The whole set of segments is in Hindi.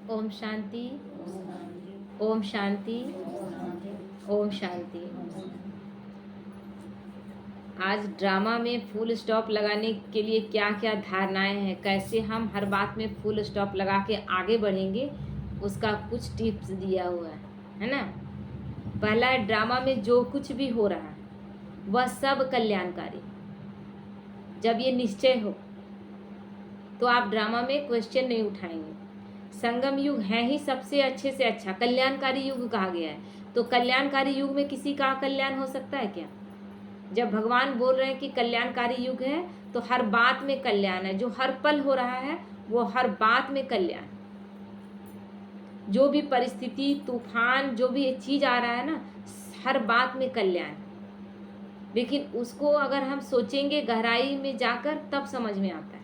ओम शांति। ओम शांति। ओम शांति। आज ड्रामा में फुल स्टॉप लगाने के लिए क्या क्या धारणाएं हैं, कैसे हम हर बात में फुल स्टॉप लगा के आगे बढ़ेंगे, उसका कुछ टिप्स दिया हुआ है ना। पहला है, ड्रामा में जो कुछ भी हो रहा है वह सब कल्याणकारी। जब ये निश्चय हो तो आप ड्रामा में क्वेश्चन नहीं उठाएंगे। संगम युग है ही सबसे अच्छे से अच्छा, कल्याणकारी युग कहा गया है। तो कल्याणकारी युग में किसी का कल्याण हो सकता है क्या? जब भगवान बोल रहे हैं कि कल्याणकारी युग है तो हर बात में कल्याण है। जो हर पल हो रहा है वो हर बात में कल्याण। जो भी परिस्थिति, तूफान, जो भी चीज आ रहा है ना, हर बात में कल्याण। लेकिन उसको अगर हम सोचेंगे गहराई में जाकर, तब समझ में आता है।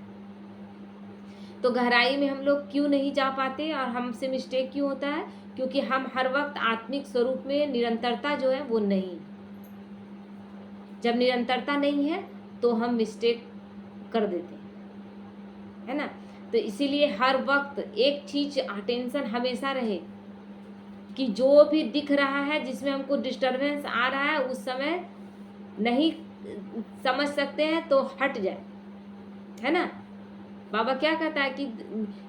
तो गहराई में हम लोग क्यों नहीं जा पाते और हमसे मिस्टेक क्यों होता है? क्योंकि हम हर वक्त आत्मिक स्वरूप में निरंतरता जो है वो नहीं। जब निरंतरता नहीं है तो हम मिस्टेक कर देते हैं, है ना। तो इसीलिए हर वक्त एक चीज अटेंशन हमेशा रहे कि जो भी दिख रहा है जिसमें हमको डिस्टरबेंस आ रहा है, उस समय नहीं समझ सकते हैं तो हट जाए, है ना। बाबा क्या कहता है कि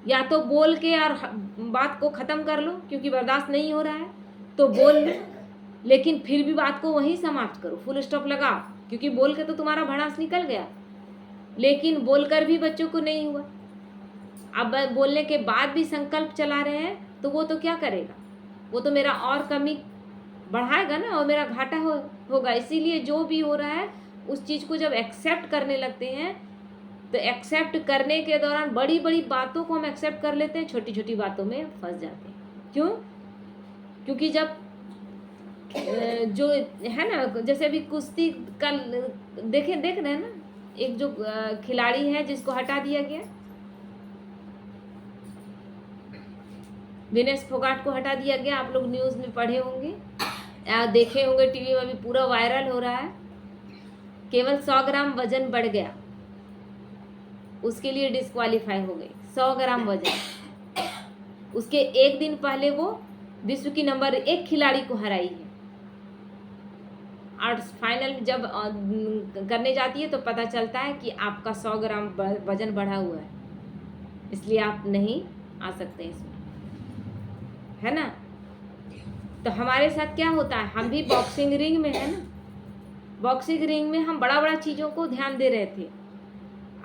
या तो बोल के और बात को खत्म कर लो, क्योंकि बर्दाश्त नहीं हो रहा है तो बोल लो, लेकिन फिर भी बात को वहीं समाप्त करो, फुल स्टॉप लगाओ। क्योंकि बोल के तो तुम्हारा भड़ास निकल गया, लेकिन बोलकर भी बच्चों को नहीं हुआ। अब बोलने के बाद भी संकल्प चला रहे हैं तो वो तो क्या करेगा? वो तो मेरा और कमी बढ़ाएगा ना, और मेरा घाटा होगा। इसीलिए जो भी हो रहा है उस चीज को जब एक्सेप्ट करने लगते हैं, तो एक्सेप्ट करने के दौरान बड़ी बड़ी बातों को हम एक्सेप्ट कर लेते हैं, छोटी छोटी बातों में फंस जाते हैं। क्यों? क्योंकि जब जो है ना, जैसे अभी कुश्ती का देख रहे हैं ना, एक जो खिलाड़ी है जिसको हटा दिया गया, विनेश फोगाट को हटा दिया गया। आप लोग न्यूज़ में पढ़े होंगे या देखे होंगे, टीवी में भी पूरा वायरल हो रहा है। केवल 100 ग्राम वजन बढ़ गया, उसके लिए डिस्क्वालीफाई हो गई। 100 ग्राम वजन। उसके एक दिन पहले वो विश्व की नंबर 1 खिलाड़ी को हराई है, और फाइनल में जब करने जाती है तो पता चलता है कि आपका 100 ग्राम वजन बढ़ा हुआ है, इसलिए आप नहीं आ सकते इसमें, है ना। तो हमारे साथ क्या होता है, हम भी बॉक्सिंग रिंग में है ना, बॉक्सिंग रिंग में हम बड़ा बड़ा चीज़ों को ध्यान दे रहे थे,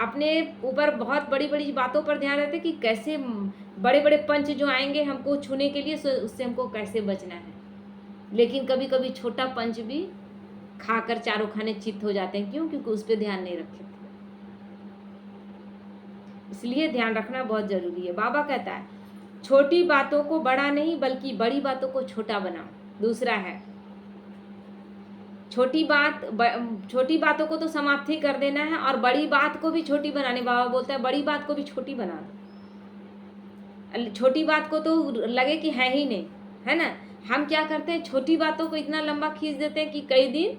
अपने ऊपर बहुत बड़ी बड़ी बातों पर ध्यान देते कि कैसे बड़े बड़े पंच जो आएंगे हमको छूने के लिए, उससे हमको कैसे बचना है। लेकिन कभी कभी छोटा पंच भी खाकर चारों खाने चित्त हो जाते हैं। क्यों? क्योंकि उस पर ध्यान नहीं रखे थे। इसलिए ध्यान रखना बहुत जरूरी है। बाबा कहता है छोटी बातों को बड़ा नहीं बल्कि बड़ी बातों को छोटा बनाओ। दूसरा है छोटी बातों को तो समाप्त ही कर देना है, और बड़ी बात को भी छोटी बनाने। बाबा बोलता है बड़ी बात को भी छोटी बना दो। छोटी बात को तो लगे कि है ही नहीं, है ना। हम क्या करते हैं, छोटी बातों को इतना लंबा खींच देते हैं कि कई दिन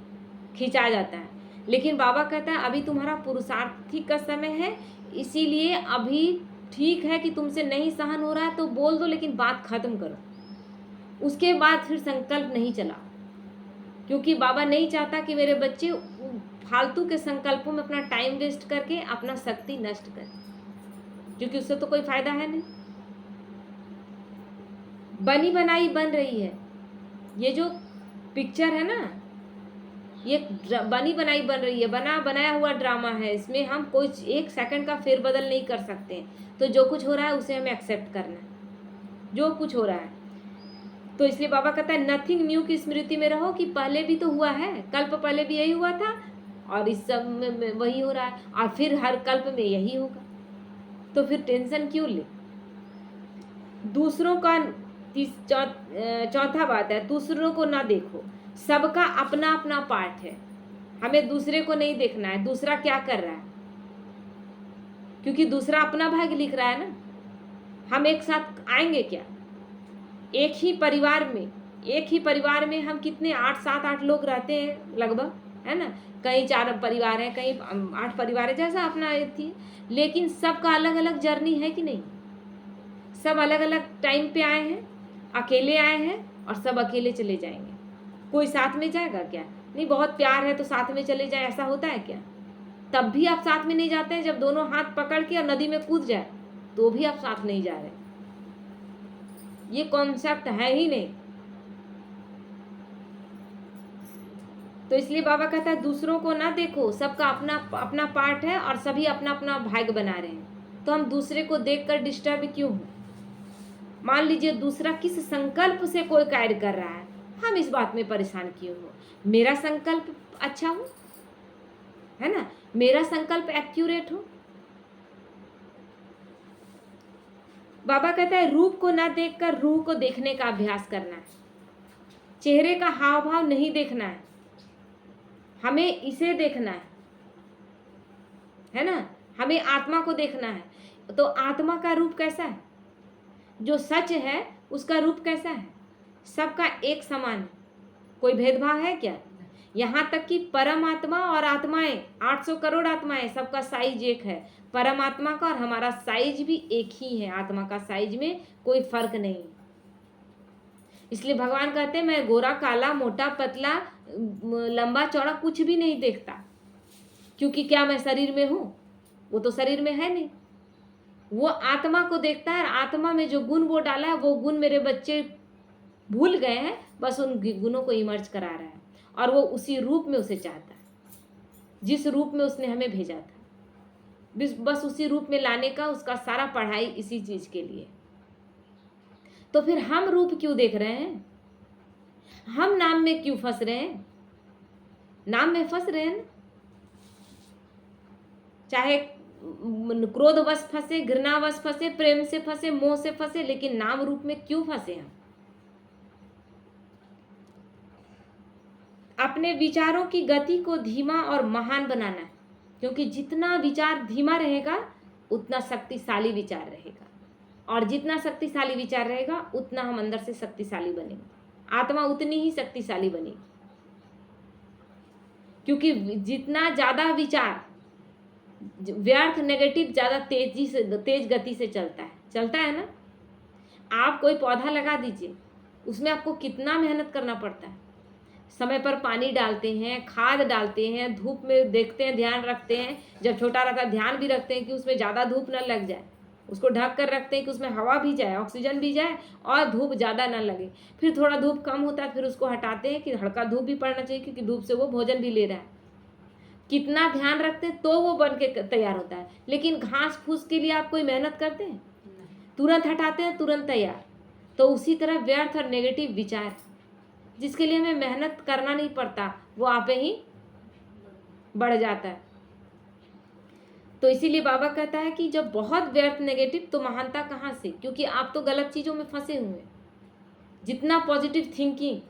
खिंचा जाता है। लेकिन बाबा कहता है अभी तुम्हारा पुरुषार्थी का समय है, इसीलिए अभी ठीक है कि तुमसे नहीं सहन हो रहा है तो बोल दो, लेकिन बात खत्म करो। उसके बाद फिर संकल्प नहीं चला, क्योंकि बाबा नहीं चाहता कि मेरे बच्चे फालतू के संकल्पों में अपना टाइम वेस्ट करके अपना शक्ति नष्ट करें, क्योंकि उससे तो कोई फायदा है नहीं। बनी बनाई बन रही है, ये जो पिक्चर है ना, ये बनी बनाई बन रही है, बना बनाया हुआ ड्रामा है। इसमें हम कोई 1 सेकंड का फेरबदल नहीं कर सकते। तो जो कुछ हो रहा है उसे हमें एक्सेप्ट करना है, जो कुछ हो रहा है। तो इसलिए बाबा कहता है नथिंग न्यू की स्मृति में रहो कि पहले भी तो हुआ है, कल्प पहले भी यही हुआ था और इस सब में वही हो रहा है, और फिर हर कल्प में यही होगा। तो फिर टेंशन क्यों ले? दूसरों का चौथा बात है, दूसरों को ना देखो। सबका अपना अपना पार्ट है, हमें दूसरे को नहीं देखना है दूसरा क्या कर रहा है, क्योंकि दूसरा अपना भाग्य लिख रहा है ना। हम एक साथ आएंगे क्या? एक ही परिवार में हम कितने 8 7 8 लोग रहते हैं लगभग, है ना। कहीं 4 परिवार हैं, कहीं 8 परिवार है, जैसा अपना थी। लेकिन सबका अलग अलग जर्नी है कि नहीं? सब अलग अलग टाइम पे आए हैं, अकेले आए हैं और सब अकेले चले जाएंगे। कोई साथ में जाएगा क्या? नहीं, बहुत प्यार है तो साथ में चले जाए, ऐसा होता है क्या? तब भी आप साथ में नहीं जाते हैं। जब दोनों हाथ पकड़ के और नदी में कूद जाए तो भी आप साथ नहीं जा रहे। ये कॉन्सेप्ट है ही नहीं। तो इसलिए बाबा कहता है दूसरों को ना देखो, सबका अपना अपना पार्ट है और सभी अपना अपना भाग्य बना रहे हैं। तो हम दूसरे को देखकर डिस्टर्ब क्यों हो? मान लीजिए दूसरा किस संकल्प से कोई कार्य कर रहा है, हम इस बात में परेशान क्यों हो? मेरा संकल्प अच्छा हो, है ना, मेरा संकल्प एक्यूरेट हो। बाबा कहता है रूप को ना देखकर रूह को देखने का अभ्यास करना है। चेहरे का हाव भाव नहीं देखना है, हमें इसे देखना है ना, हमें आत्मा को देखना है। तो आत्मा का रूप कैसा है? जो सच है उसका रूप कैसा है? सबका एक समान है, कोई भेदभाव है क्या? यहाँ तक कि परमात्मा और आत्माएं, 800 करोड़ आत्माएं, सबका साइज एक है। परमात्मा का और हमारा साइज भी एक ही है, आत्मा का साइज में कोई फर्क नहीं। इसलिए भगवान कहते हैं मैं गोरा काला मोटा पतला लंबा चौड़ा कुछ भी नहीं देखता, क्योंकि क्या मैं शरीर में हूँ? वो तो शरीर में है नहीं। वो आत्मा को देखता है, आत्मा में जो गुण वो डाला है वो गुण मेरे बच्चे भूल गए हैं, बस उन गुणों को इमर्ज करा रहा है और वो उसी रूप में उसे चाहता है जिस रूप में उसने हमें भेजा था। बस उसी रूप में लाने का उसका सारा पढ़ाई इसी चीज के लिए। तो फिर हम रूप क्यों देख रहे हैं? हम नाम में क्यों फंस रहे हैं? नाम में फंस रहे हैं, चाहे क्रोधवश फंसे, घृणावश फंसे, प्रेम से फंसे, मोह से फंसे, लेकिन नाम रूप में क्यों फंसे हम? अपने विचारों की गति को धीमा और महान बनाना है, क्योंकि जितना विचार धीमा रहेगा उतना शक्तिशाली विचार रहेगा, और जितना शक्तिशाली विचार रहेगा उतना हम अंदर से शक्तिशाली बनेंगे, आत्मा उतनी ही शक्तिशाली बनेगी। क्योंकि जितना ज्यादा विचार व्यर्थ नेगेटिव ज्यादा तेज गति से चलता है ना। आप कोई पौधा लगा दीजिए, उसमें आपको कितना मेहनत करना पड़ता है। समय पर पानी डालते हैं, खाद डालते हैं, धूप में देखते हैं, ध्यान रखते हैं। जब छोटा रहता है ध्यान भी रखते हैं कि उसमें ज़्यादा धूप न लग जाए, उसको ढक कर रखते हैं कि उसमें हवा भी जाए, ऑक्सीजन भी जाए और धूप ज़्यादा ना लगे। फिर थोड़ा धूप कम होता है, फिर उसको हटाते हैं कि हल्का धूप भी पड़ना चाहिए, क्योंकि धूप से वो भोजन भी ले रहा है। कितना ध्यान रखते हैं तो वो बन के तैयार होता है। लेकिन घास फूस के लिए आप कोई मेहनत करते हैं? तुरंत हटाते हैं, तुरंत तैयार। तो उसी तरह व्यर्थ और नेगेटिव विचार जिसके लिए हमें मेहनत करना नहीं पड़ता, वो आपे ही बढ़ जाता है। तो इसीलिए बाबा कहता है कि जब बहुत व्यर्थ नेगेटिव, तो महानता कहाँ से? क्योंकि आप तो गलत चीज़ों में फंसे हुए हैं। जितना पॉजिटिव थिंकिंग,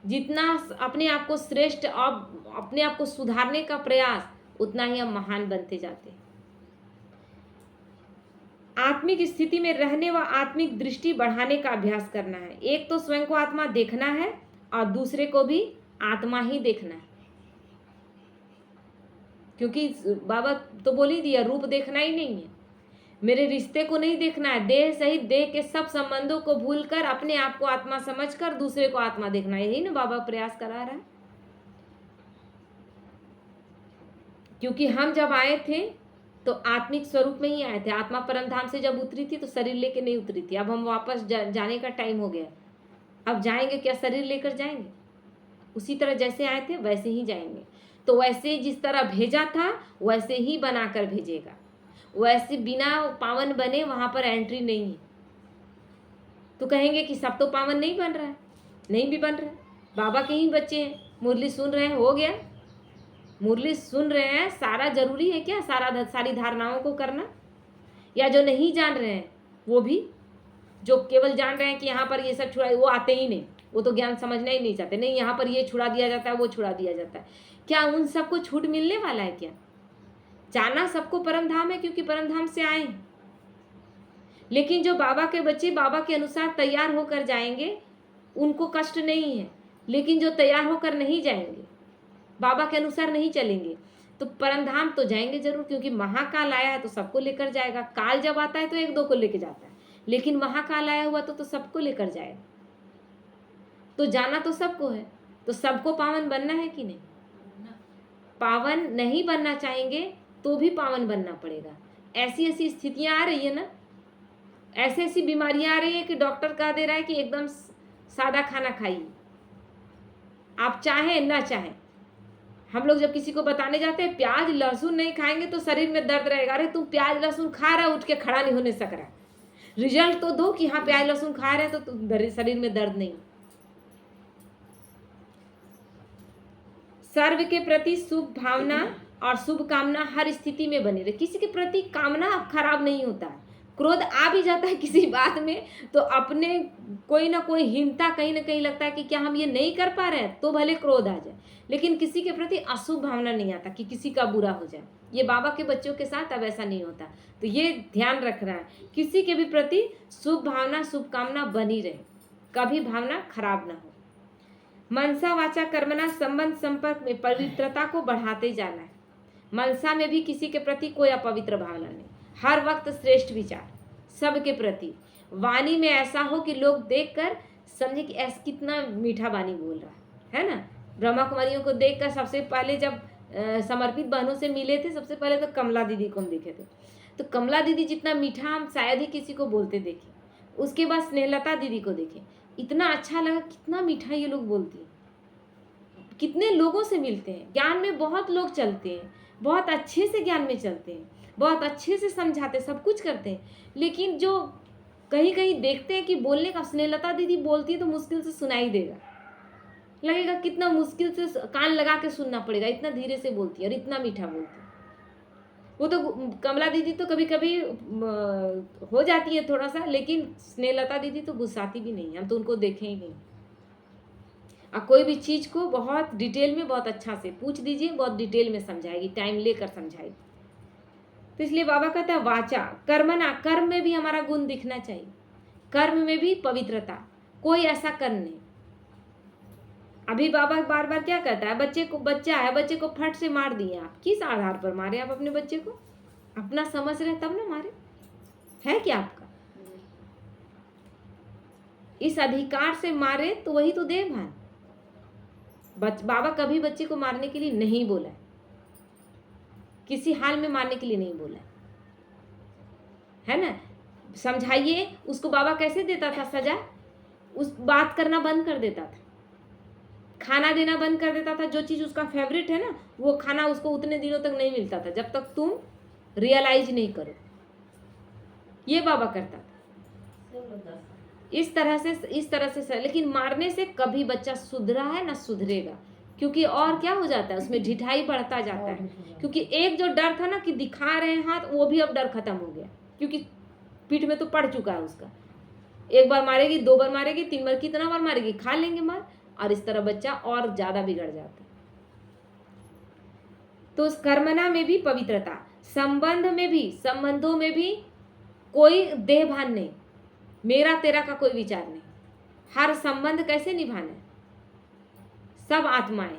जितना अपने आप को श्रेष्ठ और अपने आप को सुधारने का प्रयास, उतना ही हम महान बनते जाते हैं। आत्मिक स्थिति में रहने व आत्मिक दृष्टि बढ़ाने का अभ्यास करना है। एक तो स्वयं को आत्मा देखना है और दूसरे को भी आत्मा ही देखना है। क्योंकि बाबा तो बोल ही दिया, रूप देखना ही नहीं है, मेरे रिश्ते को नहीं देखना है। देह सहित देह के सब संबंधों को भूलकर अपने आप को आत्मा समझकर दूसरे को आत्मा देखना, यही ना बाबा प्रयास करा रहा है। क्योंकि हम जब आए थे तो आत्मिक स्वरूप में ही आए थे। आत्मा परम धाम से जब उतरी थी तो शरीर लेके नहीं उतरी थी। अब हम वापस जाने का टाइम हो गया। अब जाएंगे क्या शरीर लेकर जाएंगे? उसी तरह जैसे आए थे वैसे ही जाएंगे। तो वैसे जिस तरह भेजा था वैसे ही बनाकर भेजेगा। वैसे बिना पावन बने वहां पर एंट्री नहीं है। तो कहेंगे कि सब तो पावन नहीं बन रहा है, नहीं भी बन रहा है। बाबा के ही बच्चे हैं, मुरली सुन रहे हैं, हो गया। मुरली सुन रहे हैं, सारा जरूरी है क्या सारी धारणाओं को करना? या जो नहीं जान रहे हैं वो भी, जो केवल जान रहे हैं कि यहाँ पर ये सब छुड़ा, वो आते ही नहीं, वो तो ज्ञान समझना ही नहीं चाहते। नहीं, यहाँ पर ये छुड़ा दिया जाता है, वो छुड़ा दिया जाता है। क्या उन सबको छूट मिलने वाला है क्या? जाना सबको परम धाम है, क्योंकि परम धाम से आए हैं। लेकिन जो बाबा के बच्चे बाबा के अनुसार तैयार होकर जाएंगे उनको कष्ट नहीं है। लेकिन जो तैयार होकर नहीं जाएंगे, बाबा के अनुसार नहीं चलेंगे, तो परम धाम तो जाएंगे जरूर, क्योंकि महाकाल आया है तो सबको लेकर जाएगा। काल जब आता है तो एक दो को लेकर जाता है, लेकिन वहाँ का लाया हुआ तो सबको लेकर जाएगा। तो जाना तो सबको है, तो सबको पावन बनना है कि नहीं? पावन नहीं बनना चाहेंगे तो भी पावन बनना पड़ेगा। ऐसी ऐसी स्थितियां आ रही है ना, ऐसी ऐसी बीमारियां आ रही है कि डॉक्टर कह दे रहा है कि एकदम सादा खाना खाइए, आप चाहें ना चाहें। हम लोग जब किसी को बताने जाते हैं प्याज लहसुन नहीं खाएंगे तो शरीर में दर्द रहेगा, अरे तुम प्याज लहसुन खा रहा, उठ के खड़ा नहीं होने सक रहा, रिजल्ट तो दो कि हाँ प्याज लहसुन खा रहे हैं तो शरीर में दर्द नहीं। सर्व के प्रति शुभ भावना और शुभ कामना हर स्थिति में बनी रहे। किसी के प्रति कामना खराब नहीं होता है। क्रोध आ भी जाता है किसी बात में तो अपने कोई ना कोई हीनता कहीं ना कहीं लगता है कि क्या हम ये नहीं कर पा रहे हैं, तो भले क्रोध आ जाए, लेकिन किसी के प्रति अशुभ भावना नहीं आता कि किसी का बुरा हो जाए। ये बाबा के बच्चों के साथ अब ऐसा नहीं होता, तो ये ध्यान रखना है, किसी के भी प्रति शुभ भावना शुभ कामना बनी रहे, कभी भावना खराब ना हो। मनसा वाचा कर्मणा संबंध संपर्क में पवित्रता को बढ़ाते जाना है। मनसा में भी किसी के प्रति कोई अपवित्र भावना नहीं, हर वक्त श्रेष्ठ विचार सबके प्रति। वाणी में ऐसा हो कि लोग देखकर समझे कि ऐसा कितना मीठा वाणी बोल रहा है ना। ब्रह्मा कुमारियों को देखकर सबसे पहले जब समर्पित बहनों से मिले थे, सबसे पहले तो कमला दीदी को हम देखे थे, तो कमला दीदी जितना मीठा हम शायद ही किसी को बोलते देखे। उसके बाद स्नेहलता दीदी को देखे, इतना अच्छा लगा, कितना मीठा ये लोग बोलती हैं, कितने लोगों से मिलते हैं, ज्ञान में बहुत लोग चलते हैं, बहुत अच्छे से ज्ञान में चलते हैं, बहुत अच्छे से समझाते, सब कुछ करते हैं, लेकिन जो कहीं कहीं देखते हैं कि बोलने का, स्नेहलता दीदी बोलती है तो मुश्किल से सुनाई देगा, लगेगा कितना मुश्किल से कान लगा के सुनना पड़ेगा, इतना धीरे से बोलती है और इतना मीठा बोलती है। वो तो कमला दीदी तो कभी कभी हो जाती है थोड़ा सा, लेकिन स्नेहलता दीदी तो गुस्साती भी नहीं, हम तो उनको देखे ही नहीं। और कोई भी चीज़ को बहुत डिटेल में बहुत अच्छा से पूछ दीजिए, बहुत डिटेल में समझाएगी, टाइम लेकर समझाएगी। तो इसलिए बाबा कहता है वाचा कर्मणा, कर्म में भी हमारा गुण दिखना चाहिए, कर्म में भी पवित्रता, कोई ऐसा कर्म नहीं। अभी बाबा बार बार क्या कहता है, बच्चा है, बच्चे को फट से मार दिए आप, किस आधार पर मारे आप अपने बच्चे को? अपना समझ रहे तब ना मारे, है क्या आपका? इस अधिकार से मारे तो वही तो देवभान। बाबा कभी बच्चे को मारने के लिए नहीं बोला, किसी हाल में मारने के लिए नहीं बोला, है ना। समझाइए उसको, बाबा कैसे देता था सजा? उस बात करना बंद कर देता था, खाना देना बंद कर देता था, जो चीज़ उसका फेवरेट है ना वो खाना उसको उतने दिनों तक नहीं मिलता था जब तक तुम रियलाइज नहीं करो, ये बाबा करता था। इस तरह से लेकिन मारने से कभी बच्चा सुधरा है ना सुधरेगा, क्योंकि और क्या हो जाता है उसमें ढिठाई बढ़ता जाता है, क्योंकि एक जो डर था ना कि दिखा रहे हैं हाथ, वो भी अब डर खत्म हो गया, क्योंकि पीठ में तो पड़ चुका है उसका। एक बार मारेगी, 2 बार मारेगी, 3 बार, कितना बार मारेगी, खा लेंगे मार, और इस तरह बच्चा और ज्यादा बिगड़ जाता है। तो उस कर्मना में भी पवित्रता, संबंधों में भी कोई देहभान नहीं, मेरा तेरा का कोई विचार नहीं। हर संबंध कैसे निभाना है, सब आत्माएं,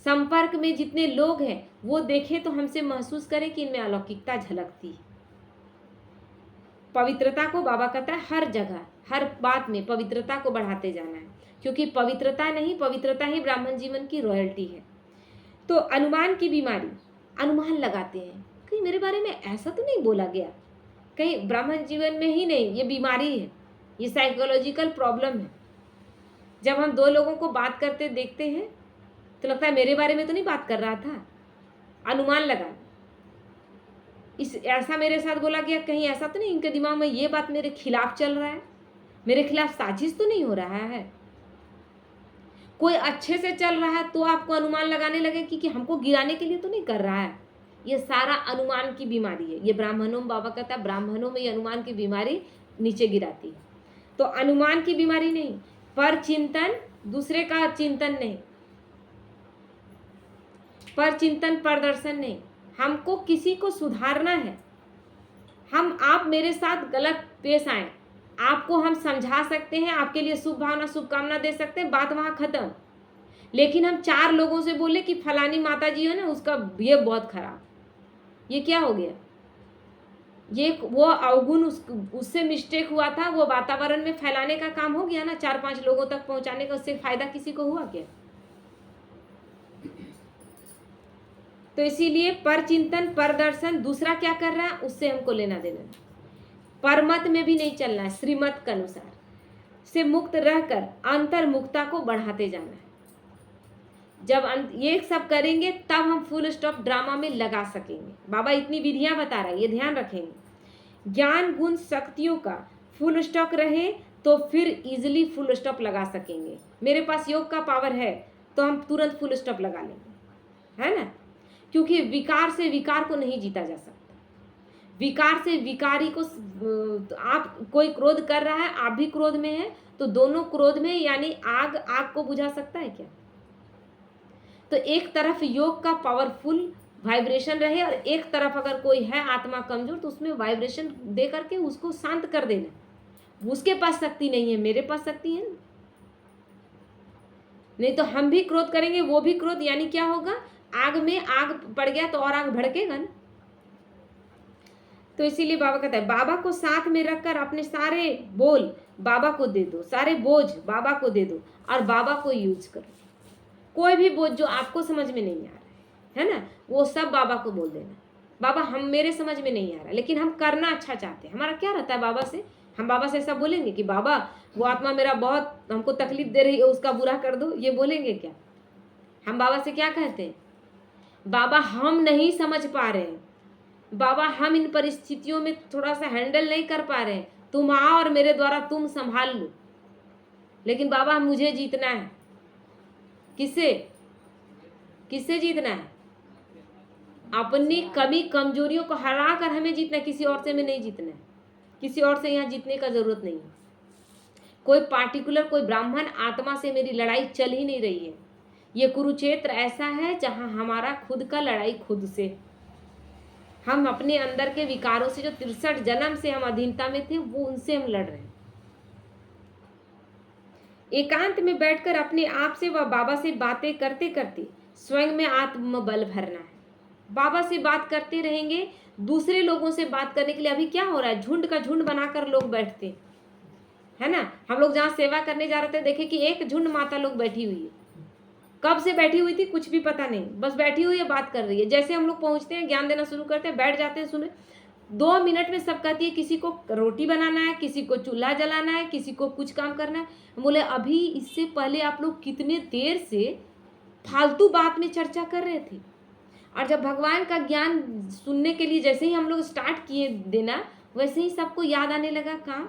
संपर्क में जितने लोग हैं वो देखें तो हमसे महसूस करें कि इनमें अलौकिकता झलकती है। पवित्रता को बाबा कहता है हर जगह हर बात में पवित्रता को बढ़ाते जाना है, क्योंकि पवित्रता ही ब्राह्मण जीवन की रॉयल्टी है। तो अनुमान की बीमारी, अनुमान लगाते हैं कहीं मेरे बारे में ऐसा तो नहीं बोला गया, कहीं ब्राह्मण जीवन में ही नहीं, ये बीमारी है, ये साइकोलॉजिकल प्रॉब्लम है। जब हम 2 लोगों को बात करते देखते हैं तो लगता है मेरे बारे में तो नहीं बात कर रहा था, अनुमान लगा, ऐसा मेरे साथ बोला गया, कहीं ऐसा तो नहीं इनके दिमाग में ये बात मेरे खिलाफ चल रहा है, मेरे खिलाफ साजिश तो नहीं हो रहा है। कोई अच्छे से चल रहा है तो आपको अनुमान लगाने लगे कि हमको गिराने के लिए तो नहीं कर रहा है। ये सारा अनुमान की बीमारी है, ये ब्राह्मणों में बाबा कहता है ब्राह्मणों में ये अनुमान की बीमारी नीचे गिराती है। तो अनुमान की बीमारी नहीं, पर चिंतन, दूसरे का चिंतन नहीं, पर चिंतन प्रदर्शन नहीं, हमको किसी को सुधारना है। आप मेरे साथ गलत पेश आए, आपको हम समझा सकते हैं, आपके लिए शुभ भावना शुभकामना दे सकते हैं, बात वहां खत्म। लेकिन हम 4 लोगों से बोले कि फलानी माता जी है ना उसका ये बहुत खराब, ये क्या हो गया? ये वो अवगुण उससे मिस्टेक हुआ था, वो वातावरण में फैलाने का काम हो गया ना, 4-5 लोगों तक पहुंचाने का, उससे फायदा किसी को हुआ क्या? तो इसीलिए पर चिंतन पर दर्शन दूसरा क्या कर रहा है, उससे हमको लेना देना नहीं। परमत में भी नहीं चलना है, श्रीमत के अनुसार से मुक्त रहकर अंतर्मुक्ता को बढ़ाते जाना है। जब ये सब करेंगे तब हम फुल स्टॉप ड्रामा में लगा सकेंगे। बाबा इतनी विधियां बता रहा है, ये ध्यान रखेंगे। ज्ञान गुण शक्तियों का फुल स्टॉक रहे तो फिर इजिली फुल स्टॉप लगा सकेंगे। मेरे पास योग का पावर है तो हम तुरंत फुल स्टॉप लगा लेंगे, है ना, क्योंकि विकार से विकार को नहीं जीता जा सकता। विकार से विकारी को, आप कोई क्रोध कर रहा है, आप भी क्रोध में है, तो दोनों क्रोध में, यानी आग आग को बुझा सकता है क्या? तो एक तरफ योग का पावरफुल वाइब्रेशन रहे और एक तरफ अगर कोई है आत्मा कमजोर तो उसमें वाइब्रेशन दे करके उसको शांत कर देना। उसके पास शक्ति नहीं है, मेरे पास शक्ति है ना। नहीं तो हम भी क्रोध करेंगे, वो भी क्रोध, यानी क्या होगा, आग में आग पड़ गया तो और आग भड़केगा ना। तो इसीलिए बाबा कहता है बाबा को साथ में रखकर अपने सारे बोल बाबा को दे दो, सारे बोझ बाबा को दे दो और बाबा को यूज करो। कोई भी बोझ जो आपको समझ में नहीं आ रहा है ना, वो सब बाबा को बोल देना, बाबा हम मेरे समझ में नहीं आ रहा, लेकिन हम करना अच्छा चाहते हैं। हमारा क्या रहता है बाबा से, हम बाबा से ऐसा बोलेंगे कि बाबा वो आत्मा मेरा बहुत हमको तकलीफ दे रही है, उसका बुरा कर दो, ये बोलेंगे क्या? हम बाबा से क्या कहते हैं, बाबा हम नहीं समझ पा रहे हैं, बाबा हम इन परिस्थितियों में थोड़ा सा हैंडल नहीं कर पा रहे हैं, तुम आओ और मेरे द्वारा तुम संभाल लो। लेकिन बाबा मुझे जीतना है, किससे किससे जीतना है? अपनी कमी कमजोरियों को हरा कर हमें जीतना है, किसी और से हमें नहीं जीतना है। किसी और से यहाँ जीतने का जरूरत नहीं है। कोई पार्टिकुलर कोई ब्राह्मण आत्मा से मेरी लड़ाई चल ही नहीं रही है। ये कुरुक्षेत्र ऐसा है जहाँ हमारा खुद का लड़ाई खुद से, हम अपने अंदर के विकारों से, जो 63 जन्म से हम अधीनता में थे, वो उनसे हम लड़ रहे हैं। एकांत में बैठकर अपने आप से व बाबा से बातें करते करते स्वयं में आत्मबल भरना है। बाबा से बात करते रहेंगे, दूसरे लोगों से बात करने के लिए अभी क्या हो रहा है, झुंड का झुंड बनाकर लोग बैठते, है ना। हम लोग जहाँ सेवा करने जा रहे थे, देखे कि एक झुंड माता लोग बैठी हुई है। कब से बैठी हुई थी कुछ भी पता नहीं, बस बैठी हुई है, बात कर रही है। जैसे हम लोग पहुंचते हैं, ज्ञान देना शुरू करते हैं, बैठ जाते हैं सुने, 2 मिनट में सब कहती है, किसी को रोटी बनाना है, किसी को चूल्हा जलाना है, किसी को कुछ काम करना है। बोले अभी इससे पहले आप लोग कितने देर से फालतू बात में चर्चा कर रहे थे, और जब भगवान का ज्ञान सुनने के लिए जैसे ही हम लोग स्टार्ट किए देना, वैसे ही सबको याद आने लगा काम।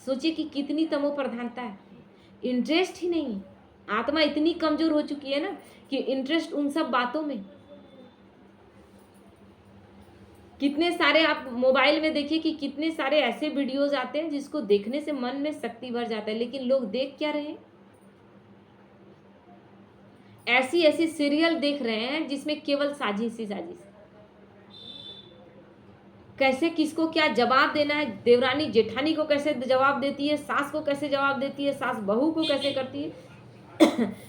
सोचिए कि कितनी तमो प्रधानता है, इंटरेस्ट ही नहीं है। आत्मा इतनी कमजोर हो चुकी है ना कि इंटरेस्ट उन सब बातों में। कितने सारे आप मोबाइल में देखिए कि कितने सारे ऐसे वीडियोज आते हैं जिसको देखने से मन में शक्ति भर जाता है, लेकिन लोग देख क्या रहे हैं, ऐसी ऐसी सीरियल देख रहे हैं जिसमें केवल साजिश ही साजिश। कैसे किसको क्या जवाब देना है, देवरानी जेठानी को कैसे जवाब देती है, सास को कैसे जवाब देती है, सास बहू को कैसे करती है,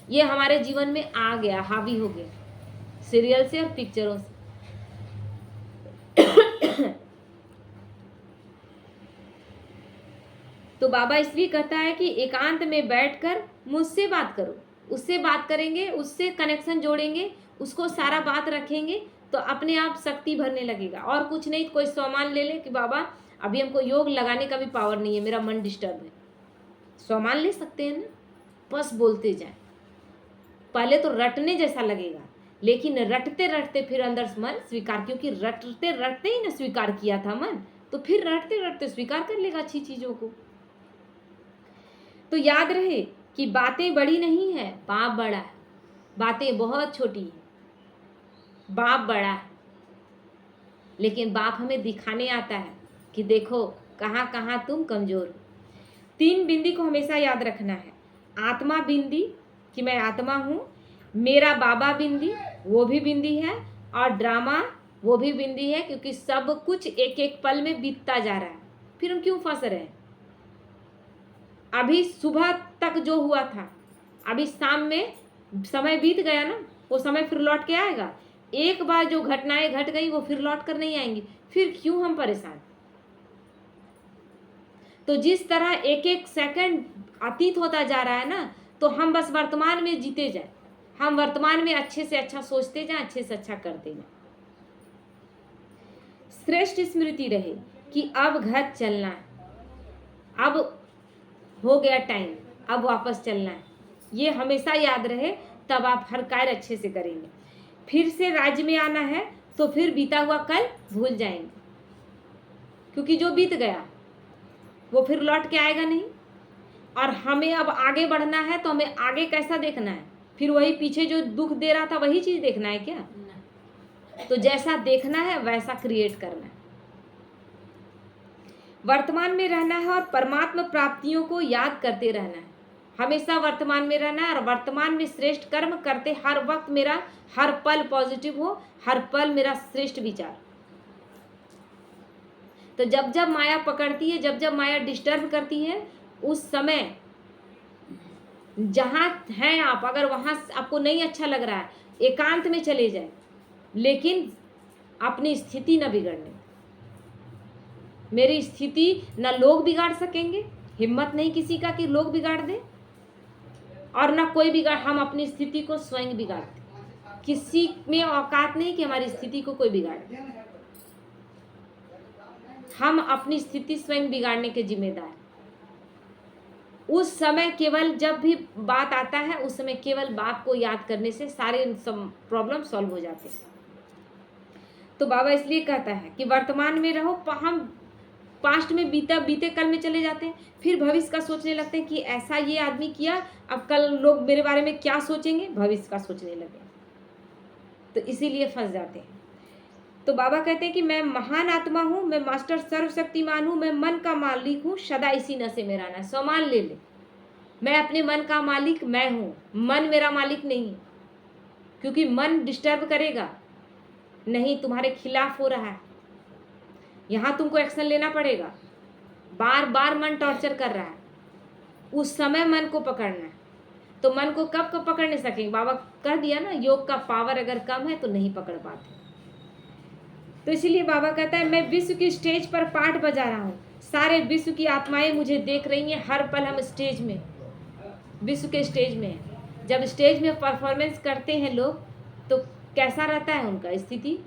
ये हमारे जीवन में आ गया, हावी हो गया सीरियल से और पिक्चरों से। तो बाबा इसलिए कहता है कि एकांत में बैठकर मुझसे बात करो, उससे बात करेंगे, उससे कनेक्शन जोड़ेंगे, उसको सारा बात रखेंगे तो अपने आप शक्ति भरने लगेगा। और कुछ नहीं, कोई सामान ले ले कि बाबा अभी हमको योग लगाने का भी पावर नहीं है, मेरा मन डिस्टर्ब है, सामान ले सकते हैं ना, बस बोलते जाए। पहले तो रटने जैसा लगेगा, लेकिन रटते रटते फिर अंदर मन स्वीकार, क्योंकि रटते रटते ही ना स्वीकार किया था मन, तो फिर रटते रटते स्वीकार कर लेगा अच्छी चीजों को। तो याद रहे कि बातें बड़ी नहीं है, बाप बड़ा है। बातें बहुत छोटी है, बाप बड़ा है। लेकिन बाप हमें दिखाने आता है कि देखो कहाँ कहाँ तुम कमजोर हो। 3 बिंदी को हमेशा याद रखना है, आत्मा बिंदी कि मैं आत्मा हूँ, मेरा बाबा बिंदी वो भी बिंदी है, और ड्रामा वो भी बिंदी है, क्योंकि सब कुछ एक एक पल में बीतता जा रहा है। फिर हम क्यों फंस रहे हैं? अभी सुबह तक जो हुआ था, अभी शाम में समय बीत गया ना, वो समय फिर लौट के आएगा। एक बार जो घटनाएं घट गई वो फिर लौट कर नहीं आएंगी, फिर क्यों हम परेशान? तो जिस तरह एक एक सेकंड अतीत होता जा रहा है ना, तो हम बस वर्तमान में जीते जाए, हम वर्तमान में अच्छे से अच्छा सोचते जाएं, अच्छे से अच्छा करते जाएं। श्रेष्ठ स्मृति रहे कि अब घर चलना है, अब हो गया टाइम, अब वापस चलना है, ये हमेशा याद रहे, तब आप हर कार्य अच्छे से करेंगे। फिर से राज्य में आना है तो फिर बीता हुआ कल भूल जाएंगे, क्योंकि जो बीत गया वो फिर लौट के आएगा नहीं। और हमें अब आगे बढ़ना है तो हमें आगे कैसा देखना है? फिर वही पीछे जो दुख दे रहा था वही चीज देखना है क्या? तो जैसा देखना है वैसा क्रिएट करना है। वर्तमान में रहना है और परमात्मा प्राप्तियों को याद करते रहना है। हमेशा वर्तमान में रहना है और वर्तमान में श्रेष्ठ कर्म करते, हर वक्त मेरा हर पल पॉजिटिव हो, हर पल मेरा श्रेष्ठ विचार। तो जब जब माया पकड़ती है, जब जब माया डिस्टर्ब करती है, उस समय जहाँ हैं आप, अगर वहाँ आपको नहीं अच्छा लग रहा है, एकांत में चले जाए, लेकिन अपनी स्थिति न बिगड़ने। मेरी स्थिति न लोग बिगाड़ सकेंगे, हिम्मत नहीं किसी का कि लोग बिगाड़ दे, और ना कोई बिगाड़, हम अपनी स्थिति को स्वयं बिगाड़ते। किसी में औकात नहीं कि हमारी स्थिति को कोई बिगाड़े। हम अपनी स्थिति स्वयं बिगाड़ने के जिम्मेदार। उस समय केवल जब भी बात आता है, उस समय केवल बात को याद करने से सारे प्रॉब्लम सॉल्व हो जाते हैं। तो बाबा इसलिए कहता है कि वर्तमान में रहो। हम पास्ट में बीते कल में चले जाते हैं, फिर भविष्य का सोचने लगते हैं कि ऐसा ये आदमी किया, अब कल लोग मेरे बारे में क्या सोचेंगे, भविष्य का सोचने लगे, तो इसीलिए फंस जाते हैं। तो बाबा कहते हैं कि मैं महान आत्मा हूँ, मैं मास्टर सर्वशक्तिमान हूँ, मैं मन का मालिक हूँ, सदा इसी नशे में रहना। सम्मान ले ले, मैं अपने मन का मालिक मैं हूँ, मन मेरा मालिक नहीं है, क्योंकि मन डिस्टर्ब करेगा, नहीं तुम्हारे खिलाफ हो रहा है, यहाँ तुमको एक्शन लेना पड़ेगा। बार बार मन टॉर्चर कर रहा है, उस समय मन को पकड़ना है। तो मन को कब पकड़ नहीं सकेंगे? बाबा कह दिया ना, योग का पावर अगर कम है तो नहीं पकड़ पाते। तो इसीलिए बाबा कहता है मैं विश्व की स्टेज पर पाठ बजा रहा हूँ, सारे विश्व की आत्माएं मुझे देख रही हैं, हर पल हम स्टेज में, विश्व के स्टेज में है। जब स्टेज में परफॉर्मेंस करते हैं लोग, तो कैसा रहता है उनका स्थिति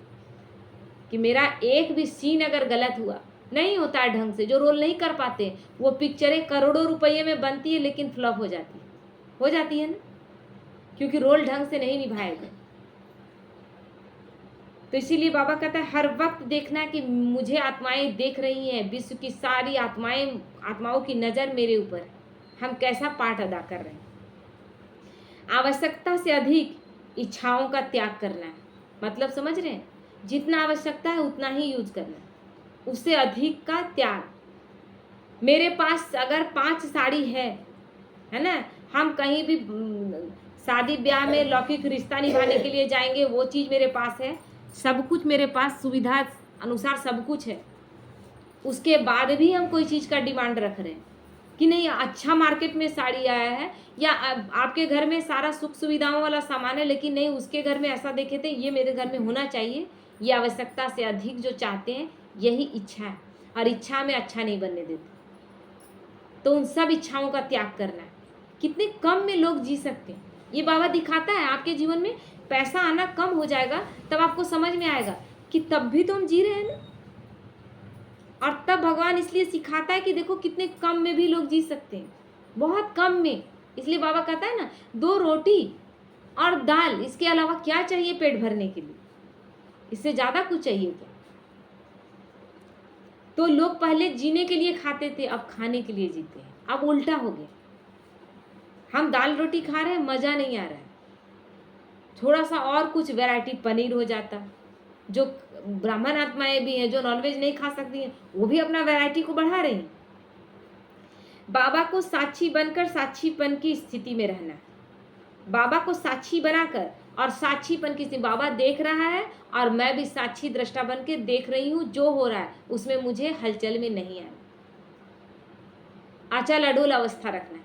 कि मेरा एक भी सीन अगर गलत हुआ, नहीं होता है ढंग से, जो रोल नहीं कर पाते, वो पिक्चरें करोड़ों रुपये में बनती है लेकिन फ्लॉप हो जाती है ना, क्योंकि रोल ढंग से नहीं निभाए गए। तो इसीलिए बाबा कहता है हर वक्त देखना कि मुझे आत्माएं देख रही हैं, विश्व की सारी आत्माओं की नज़र मेरे ऊपर है, हम कैसा पाठ अदा कर रहे हैं। आवश्यकता से अधिक इच्छाओं का त्याग करना है, मतलब समझ रहे हैं? जितना आवश्यकता है उतना ही यूज करना है, उससे अधिक का त्याग। मेरे पास अगर 5 साड़ी है ना, हम कहीं भी शादी ब्याह में लौकिक रिश्ता निभाने के लिए जाएंगे, वो चीज़ मेरे पास है, सब कुछ मेरे पास सुविधा अनुसार सब कुछ है, उसके बाद भी हम कोई चीज़ का डिमांड रख रहे हैं कि नहीं अच्छा मार्केट में साड़ी आया है, या आपके घर में सारा सुख सुविधाओं वाला सामान है, लेकिन नहीं उसके घर में ऐसा देखे थे, ये मेरे घर में होना चाहिए। ये आवश्यकता से अधिक जो चाहते हैं, यही इच्छा है, और इच्छा में अच्छा नहीं बनने देते। तो उन सब इच्छाओं का त्याग करना है। कितने कम में लोग जी सकते हैं, ये बाबा दिखाता है। आपके जीवन में पैसा आना कम हो जाएगा, तब आपको समझ में आएगा कि तब भी तो हम जी रहे हैं ना। और तब भगवान इसलिए सिखाता है कि देखो कितने कम में भी लोग जी सकते हैं, बहुत कम में। इसलिए बाबा कहता है ना, 2 रोटी और दाल, इसके अलावा क्या चाहिए पेट भरने के लिए? इससे ज़्यादा कुछ चाहिए क्या? तो लोग पहले जीने के लिए खाते थे, अब खाने के लिए जीते हैं। अब उल्टा हो गया, हम दाल रोटी खा रहे हैं, मज़ा नहीं आ रहा है, थोड़ा सा और कुछ वैरायटी, पनीर हो जाता। जो ब्राह्मण आत्माएं भी हैं, जो नॉनवेज नहीं खा सकती हैं, वो भी अपना वैरायटी को बढ़ा रही हैं। बाबा को साक्षी बनकर साक्षीपन की स्थिति में रहना है, बाबा को साक्षी बनाकर और साक्षीपन की स्थिति। बाबा देख रहा है और मैं भी साक्षी दृष्टा बन के देख रही हूँ, जो हो रहा है उसमें मुझे हलचल में नहीं आना, अचल अडोल अवस्था रखना है,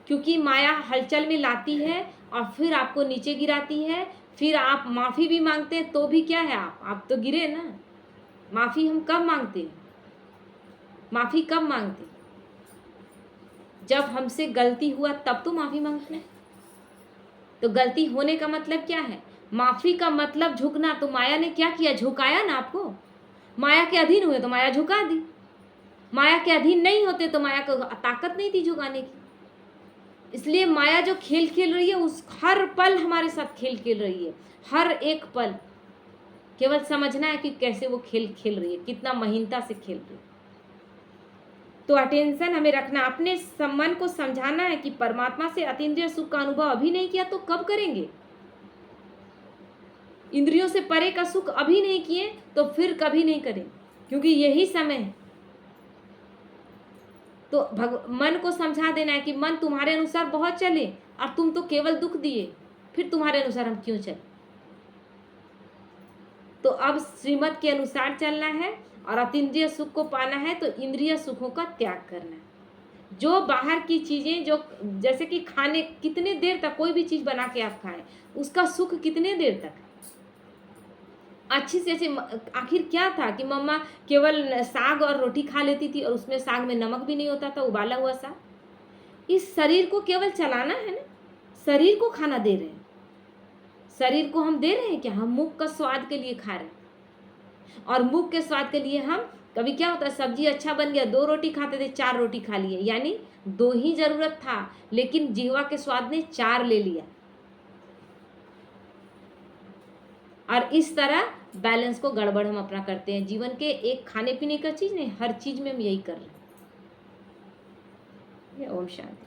क्योंकि माया हलचल में लाती है और फिर आपको नीचे गिराती है। फिर आप माफ़ी भी मांगते हैं तो भी क्या है, आप तो गिरे ना, माफ़ी हम कब मांगते हैं? माफ़ी कब मांगते हैं? जब हमसे गलती हुआ तब तो माफ़ी मांगते हैं। तो गलती होने का मतलब क्या है? माफ़ी का मतलब झुकना। तो माया ने क्या किया? झुकाया ना आपको। माया के अधीन हुए तो माया झुका दी। माया के अधीन नहीं होते तो माया को ताकत नहीं थी झुकाने की। इसलिए माया जो खेल खेल रही है, उस हर पल हमारे साथ खेल खेल रही है, हर एक पल। केवल समझना है कि कैसे वो खेल खेल रही है, कितना महीनता से खेल रही है। तो अटेंशन हमें रखना, अपने मन को समझाना है कि परमात्मा से अतीन्द्रिय सुख का अनुभव अभी नहीं किया तो कब करेंगे? इंद्रियों से परे का सुख अभी नहीं किए तो फिर कभी नहीं करें, क्योंकि यही समय है। तो मन को समझा देना है कि मन तुम्हारे अनुसार बहुत चले और तुम तो केवल दुख दिए, फिर तुम्हारे अनुसार हम क्यों चले? तो अब श्रीमत के अनुसार चलना है और अतीन्द्रिय सुख को पाना है तो इंद्रिय सुखों का त्याग करना है। जो बाहर की चीजें, जो जैसे कि खाने, कितने देर तक कोई भी चीज बना के आप खाएं, उसका सुख कितने देर तक? अच्छी से अच्छी आखिर क्या था कि मम्मा केवल साग और रोटी खा लेती थी और उसमें साग में नमक भी नहीं होता था, उबाला हुआ साग। इस शरीर को केवल चलाना है ना, शरीर को खाना दे रहे हैं। शरीर को हम दे रहे हैं क्या? हम मुख का स्वाद के लिए खा रहे हैं। और मुख के स्वाद के लिए हम कभी क्या होता है, सब्जी अच्छा बन गया, 2 रोटी खाते थे, 4 रोटी खा लिए, यानी 2 ही जरूरत था, लेकिन जिह्वा के स्वाद ने 4 ले लिया। और इस तरह बैलेंस को गड़बड़ हम अपना करते हैं। जीवन के एक खाने पीने का चीज नहीं, हर चीज में हम यही कर रहे हैं। ओम शांति।